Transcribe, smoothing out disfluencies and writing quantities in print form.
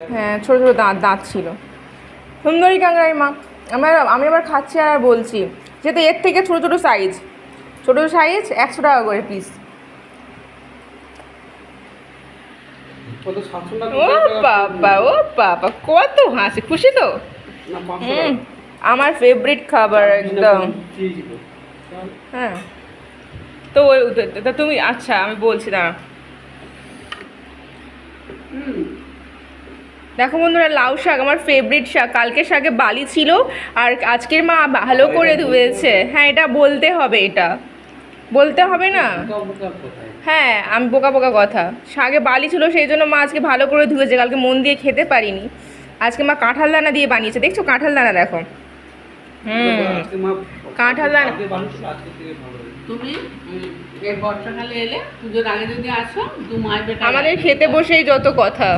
হ্যাঁ, ছোটো ছোটো দাঁত দাঁত ছিল। সুন্দরী কাঙ্গারি মা। আমি আবার খাচ্ছি আর বলছি যেহেতু এর থেকে ছোটো ছোটো সাইজ 100 টাকা করে পিস। ও বাবা, ও বাবা, কত হাসি খুশি তো। আমার ফেভারিট খাবার একদম। হ্যাঁ, তো তুমি আচ্ছা আমি বলছি দাঁড়া। দেখো বন্ধুরা, লাউ শাক আমার ফেভারিট শাক। কালকে শাকে বালি ছিল আর আজকের মা ভালো করে ধুয়েছে। হ্যাঁ, এটা বলতে হবে, এটা বলতে হবে না। হ্যাঁ, আমি বোকা বোকা কথা, শাকে বালি ছিল সেই জন্য মা আজকে ভালো করে ধুয়েছে। কালকে মন দিয়ে খেতে পারিনি। আজকে মা কাঁঠাল দানা দিয়ে বানিয়েছে, দেখছো কাঁঠাল দানা দেখো। কাঁঠাল দানা। তুমি এই বর্ষাকালে এলে পুজোর আগে যদি আসো, দু মাস বেটা আমাদের খেতে বসেই যত কথা।